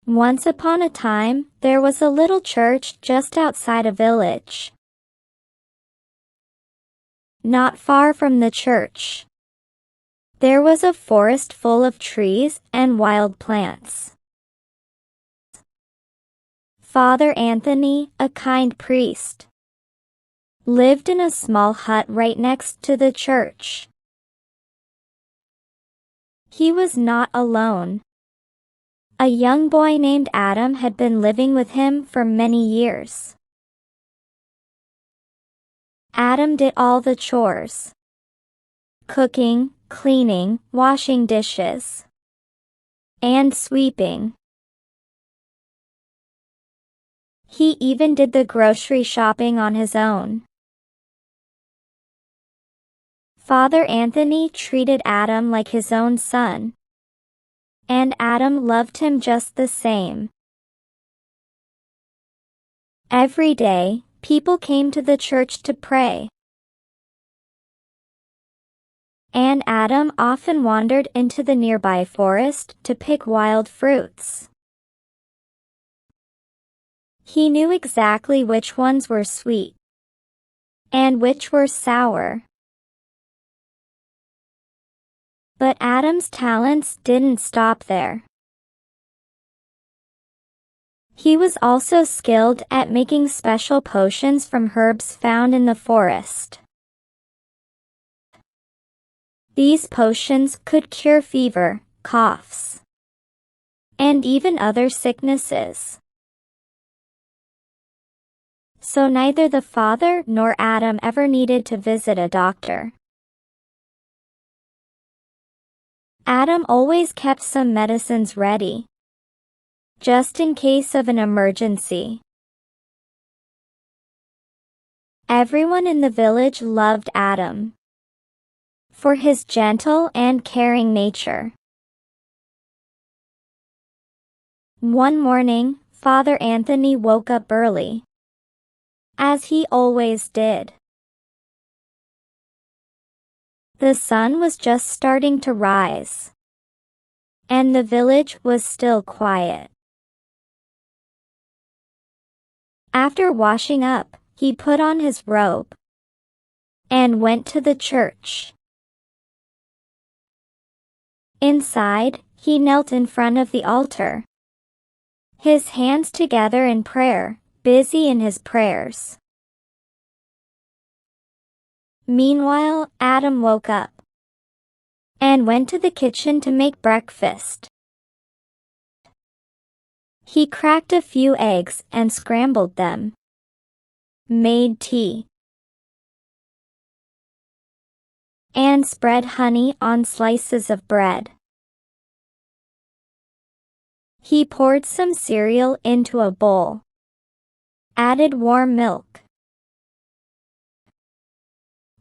Once upon a time, there was a little church just outside a village. Not far from the church, there was a forest full of trees and wild plants. Father Anthony, a kind priest, lived in a small hut right next to the church. He was not alone. A young boy named Adam had been living with him for many years. Adam did all the chores: cooking, cleaning, washing dishes, and sweeping. He even did the grocery shopping on his own. Father Anthony treated Adam like his own son, and Adam loved him just the same. Every day, people came to the church to pray, and Adam often wandered into the nearby forest to pick wild fruits. He knew exactly which ones were sweet and which were sour. But Adam's talents didn't stop there. He was also skilled at making special potions from herbs found in the forest. These potions could cure fever, coughs, and even other sicknesses. So neither the father nor Adam ever needed to visit a doctor. Adam always kept some medicines ready, just in case of an emergency. Everyone in the village loved Adam for his gentle and caring nature. One morning, Father Anthony woke up early, as he always did. The sun was just starting to rise, and the village was still quiet. After washing up, he put on his robe and went to the church. Inside, he knelt in front of the altar, his hands together in prayer, busy in his prayers. Meanwhile, Adam woke up and went to the kitchen to make breakfast. He cracked a few eggs and scrambled them, made tea, and spread honey on slices of bread. He poured some cereal into a bowl, added warm milk,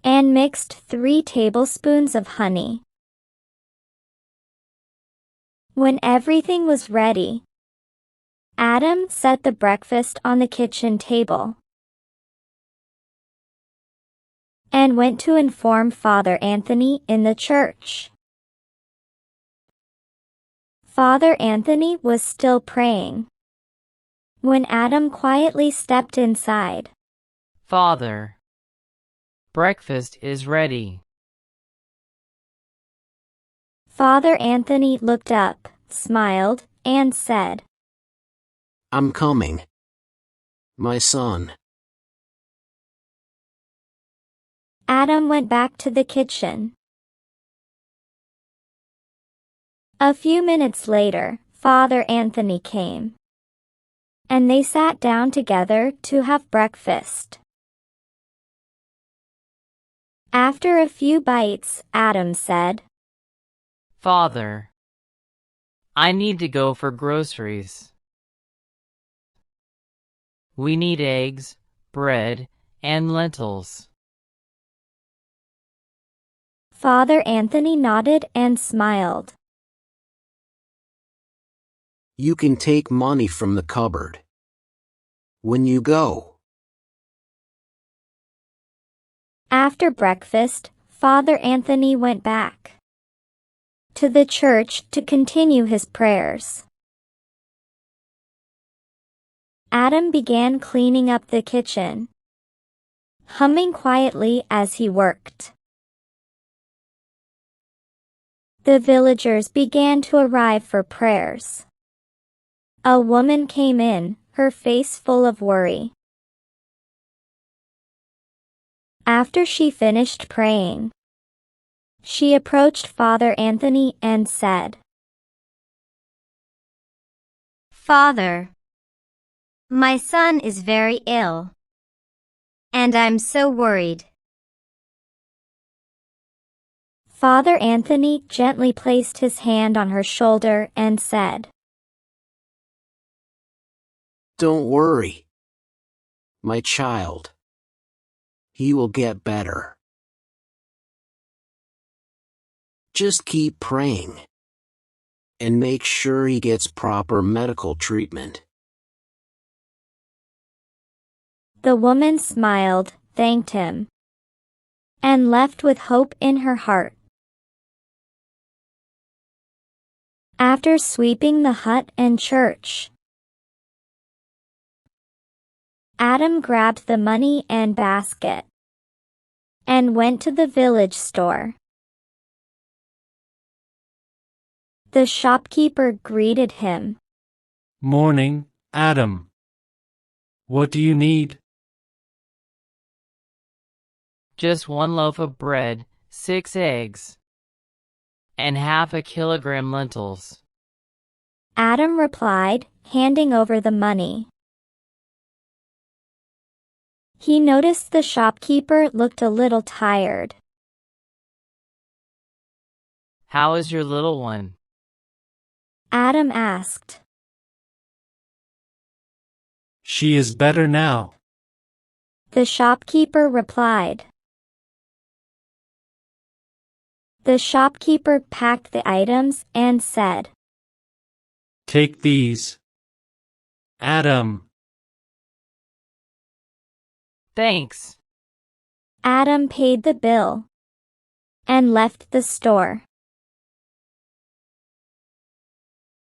and mixed 3 tablespoons of honey. When everything was ready, Adam set the breakfast on the kitchen table and went to inform Father Anthony in the church. Father Anthony was still praying when Adam quietly stepped inside. "Father, breakfast is ready." Father Anthony looked up, smiled, and said, "I'm coming, my son." Adam went back to the kitchen. A few minutes later, Father Anthony came, and they sat down together to have breakfast. After a few bites, Adam said, "Father, I need to go for groceries. We need eggs, bread, and lentils." Father Anthony nodded and smiled. "You can take money from the cupboard when you go." After breakfast, Father Anthony went back to the church to continue his prayers. Adam began cleaning up the kitchen, humming quietly as he worked. The villagers began to arrive for prayers. A woman came in, her face full of worry. After she finished praying, she approached Father Anthony and said, "Father, my son is very ill, and I'm so worried." Father Anthony gently placed his hand on her shoulder and said, Don't worry, my child. He will get better. Just keep praying and make sure he gets proper medical treatment. The woman smiled, thanked him, and left with hope in her heart. After sweeping the hut and church, Adam grabbed the money and basket and went to the village store. The shopkeeper greeted him. "Morning, Adam. What do you need?" Just 1 loaf of bread, 6 eggs, and half a kilogram lentils. Adam replied, handing over the money. He noticed the shopkeeper looked a little tired. How is your little one? Adam asked. "She is better now." The shopkeeper replied. The shopkeeper packed the items and said, "Take these, Adam." Thanks. Adam paid the bill and left the store.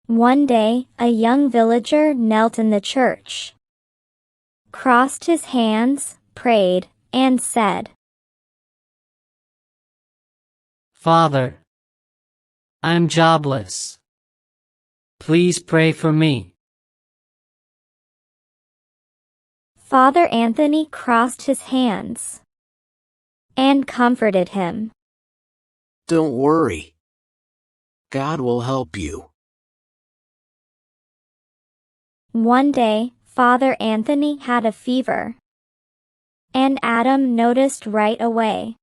One day, a young villager knelt in the church, crossed his hands, prayed, and said, "Father, I'm jobless. Please pray for me." Father Anthony crossed his hands and comforted him. Don't worry. God will help you. One day, Father Anthony had a fever, and Adam noticed right away.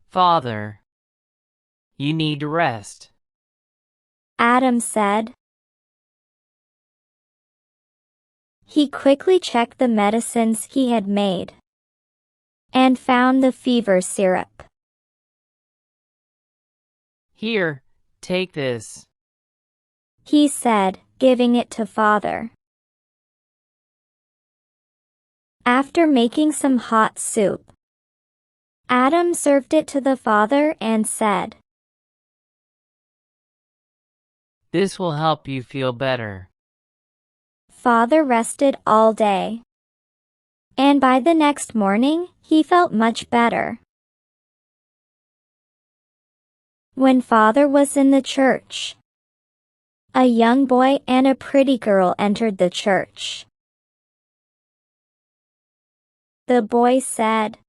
Father, you need to rest. Adam said. He quickly checked the medicines he had made and found the fever syrup. Here, take this. He said, giving it to Father. After making some hot soup, Adam served it to the father and said, This will help you feel better. Father rested all day, and by the next morning, he felt much better. When Father was in the church, a young boy and a pretty girl entered the church. The boy said,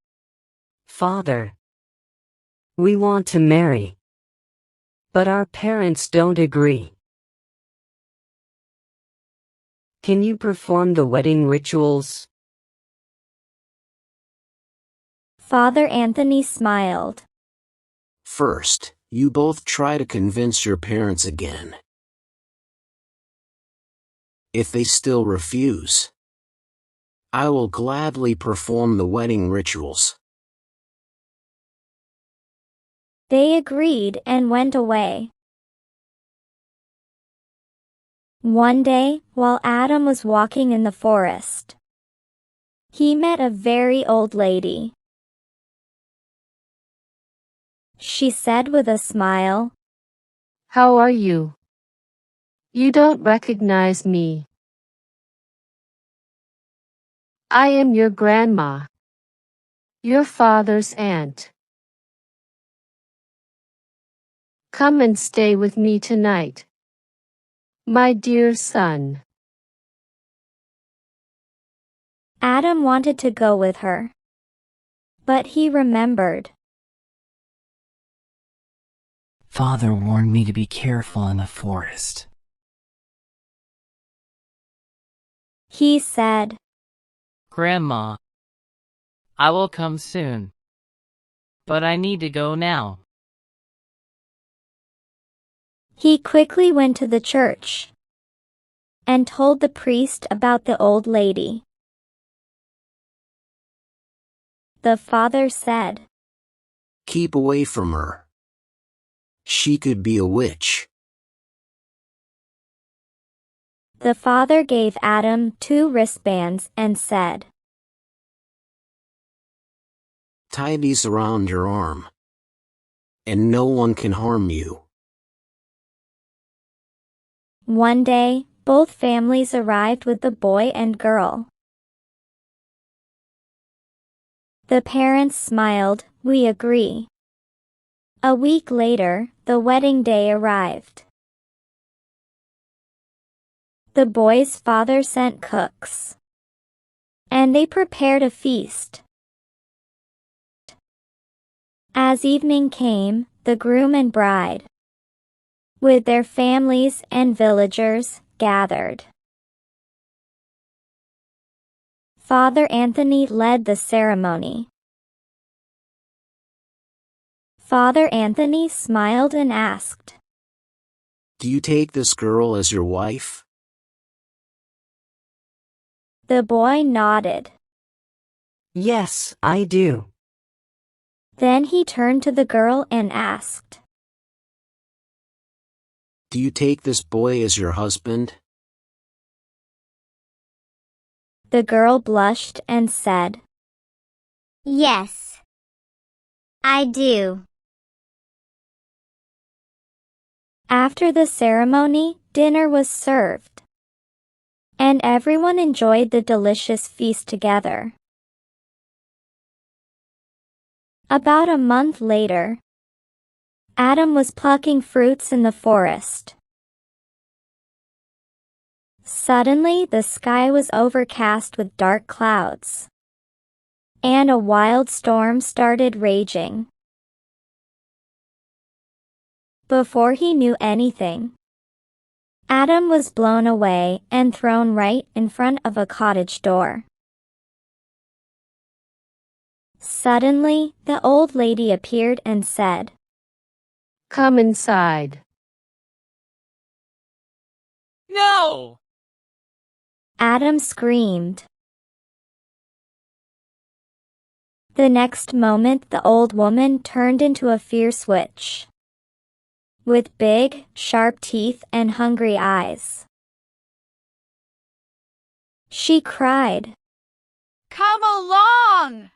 "Father, we want to marry, but our parents don't agree. Can you perform the wedding rituals?" Father Anthony smiled. First, you both try to convince your parents again. If they still refuse, I will gladly perform the wedding rituals. They agreed and went away. One day, while Adam was walking in the forest, he met a very old lady. She said with a smile, How are you? You don't recognize me. I am your grandma, your father's aunt. Come and stay with me tonight, my dear son. Adam wanted to go with her, but he remembered. Father warned me to be careful in the forest. He said, Grandma, I will come soon. But I need to go now. He quickly went to the church and told the priest about the old lady. The father said, Keep away from her. She could be a witch. The father gave Adam 2 wristbands and said, Tie these around your arm, and no one can harm you. One day, both families arrived with the boy and girl. The parents smiled, "We agree." A week later, the wedding day arrived. The boy's father sent cooks, and they prepared a feast. As evening came, the groom and bride, with their families and villagers, gathered. Father Anthony led the ceremony. Father Anthony smiled and asked, Do you take this girl as your wife? The boy nodded. Yes, I do. Then he turned to the girl and asked, Do you take this boy as your husband? The girl blushed and said, Yes, I do. After the ceremony, dinner was served, and everyone enjoyed the delicious feast together. About a month later, Adam was plucking fruits in the forest. Suddenly, the sky was overcast with dark clouds, and a wild storm started raging. Before he knew anything, Adam was blown away and thrown right in front of a cottage door. Suddenly, the old lady appeared and said, Come inside. No! Adam screamed. The next moment, the old woman turned into a fierce witch, with big, sharp teeth and hungry eyes. She cried, Come along!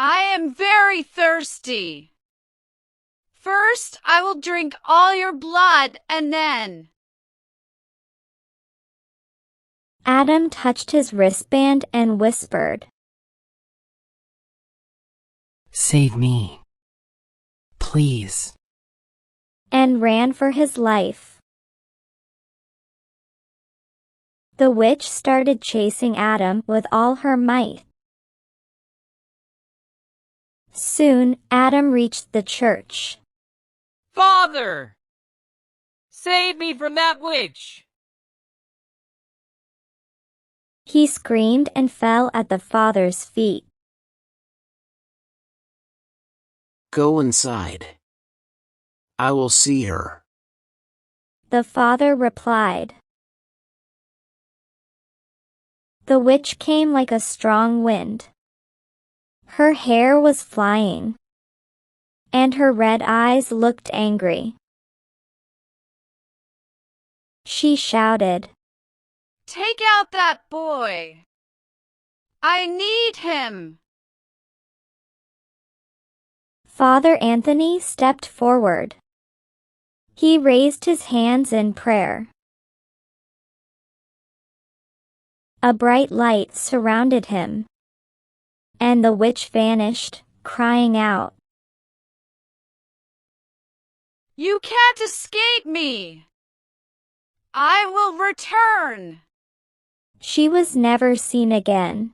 I am very thirsty. First, I will drink all your blood, and then... Adam touched his wristband and whispered, Save me. Please. and ran for his life. The witch started chasing Adam with all her might. Soon, Adam reached the church. Father! Save me from that witch! He screamed and fell at the father's feet. Go inside. I will see her. The father replied. The witch came like a strong wind. Her hair was flying, and her red eyes looked angry. She shouted, Take out that boy! I need him! Father Anthony stepped forward. He raised his hands in prayer. A bright light surrounded him, and the witch vanished, crying out, You can't escape me! I will return! She was never seen again.